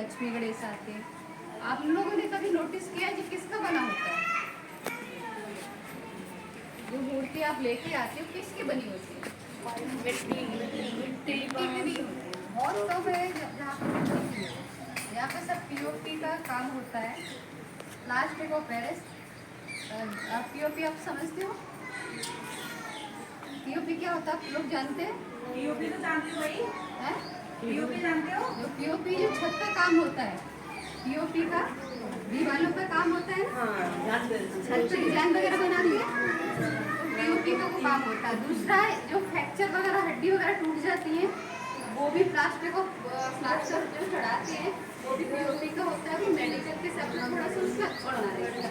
लक्ष्मी गणेश आते हैं। आप लोगों ने कभी नोटिस किया है कि किसका बना होता है? जो मूर्ति आप लेके आते हो किसकी बनी होती है? मिट्टी की नहीं होती है। बहुत कम है जहाँ पे मिट्टी की हो। यहाँ पे सब पीओपी का काम होता है, प्लास्टिक ऑफ पेरिस। पीओपी आप समझते हो? पीओपी क्या होता है आप लोग जानते हैं? पीओपी तो जानते हो भाई? हैं? पीओपी जानते हो? जो पीओपी जो छत का काम होता है, पीओपी का दीवारों का काम होता है ना, छत पे डिजाइन वगैरह बना दिया, तो पीओपी का वो काम होता है। दूसरा है जो फ्रैक्चर वगैरह हड्डी वगैरह टूट जाती है, वो भी प्लास्टिक ऑफ प्लास्टर जो चढ़ाते हैं वो भी पीओपी का होता है। वो मेडिकल के सब थोड़ा सा उसका बढ़ना रहेगा।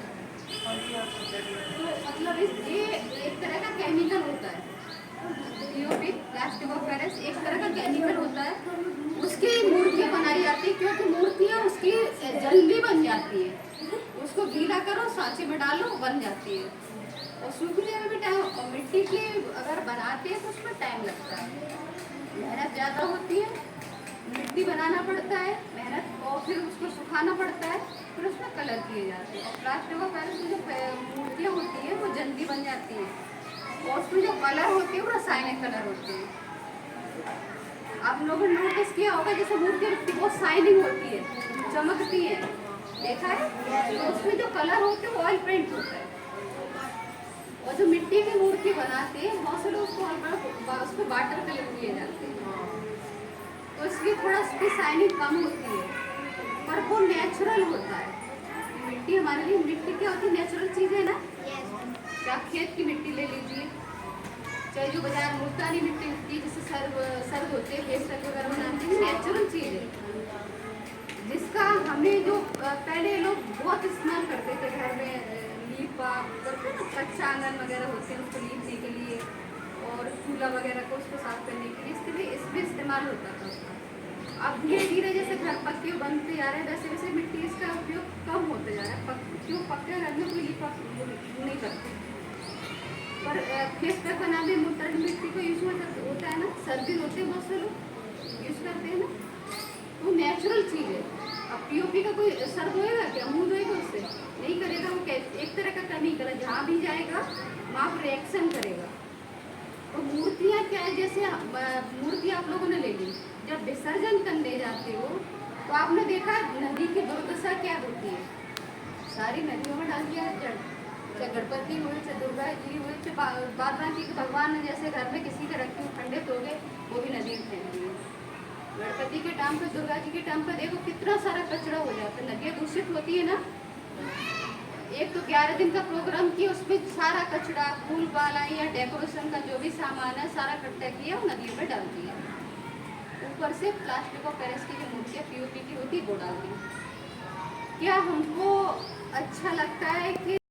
तो मतलब ये एक तरह का केमिकल होता है। पीओपी प्लास्टिक ऑफ पेरिस एक तरह का केमिकल होता है, उसकी मूर्तियाँ बनाई जाती है क्योंकि मूर्तियाँ उसकी जल्दी बन जाती है। उसको गीला करो, सांचे में डालो, बन जाती है। और सूखने में भी टाइम, और मिट्टी की अगर बनाते हैं तो उसमें टाइम लगता है, मेहनत ज़्यादा होती है, मिट्टी बनाना पड़ता है मेहनत, और फिर उसको सुखाना पड़ता है, फिर उसमें कलर किए जाते हैं। और प्लास्टिक ऑफ पेरिस की जो मूर्तियाँ होती हैं वो जल्दी बन जाती हैं, और उसमें जो कलर होते हैं वो रासायनिक कलर होते हैं। आप लोगों ने नोटिस किया होगा जैसे मूर्ति रखती है बहुत शाइनिंग होती है, चमकती है, देखा है? तो उसमें जो कलर होते हैं वो ऑयल पेंट होता है। और जो मिट्टी की मूर्ति बनाते हैं बहुत से लोग उसको वाटर कलर किए जाते हैं, तो इसलिए थोड़ा उसकी शाइनिंग कम होती है, पर वो नेचुरल होता है। मिट्टी हमारे लिए, मिट्टी क्या होती है? नेचुरल चीज़ है ना। चाहे खेत की मिट्टी ले लीजिए, चाहे जो बाजार मुल्तानी मिट्टी मिलती है जिससे सर्व होते हैं, फेस वगैरह बनाते हैं, नेचुरल चीज़ है जिसका हमें जो पहले लोग बहुत इस्तेमाल करते थे घर में, लीपा करते हैं ना, कच्चा आंगन वगैरह होते हैं उसको लीपने के लिए, और चूल्हा वगैरह को उसको साफ करने के लिए, इसके लिए इसमें इस्तेमाल होता था उसका। अब धीरे धीरे जैसे घर पक्के बनते जा रहे हैं वैसे वैसे मिट्टी इसका उपयोग कम होते जा रहा है। क्यों? पक्के घर में कोई लीपा नहीं करते, पर फेस पे बनाने मोटर मिट्टी को यूज होता है ना, सर्दी होते हैं बहुत से लोग यूज करते हैं ना, वो नेचुरल चीज़ है। अब पीओपी का कोई असर होएगा क्या? मुँह धोएगा उससे? नहीं करेगा। वो एक तरह का केमिकल है, जहाँ भी जाएगा वहाँ पर रिएक्शन करेगा। तो मूर्तियाँ क्या है, जैसे मूर्ति आप लोगों ने ले ली, जब विसर्जन करने जाते हो तो आपने देखा नदी की दुर्दशा क्या होती है, सारी नदियों में डाल दिया जल, चाहे गणपति हुए, चाहे दुर्गा जी हुए, चाहे बादबाकी के भगवान ने जैसे घर में किसी का रखे खंडित हो गए वो भी नदी में फेंक दिए। गणपति के टाइम पर, दुर्गा जी के टाइम पर देखो कितना सारा कचरा हो जाता है, नदियाँ दूषित होती है ना। एक तो 11 दिन का प्रोग्राम किया, उसमें सारा कचरा, फूल माला या डेकोरेशन का जो भी सामान है सारा इकट्ठा किया और नदियों में डाल दिया। ऊपर से प्लास्टिक और पेरिस की जो मूर्तियाँ पीओपी की होती वो डाल दी। क्या हमको अच्छा लगता है कि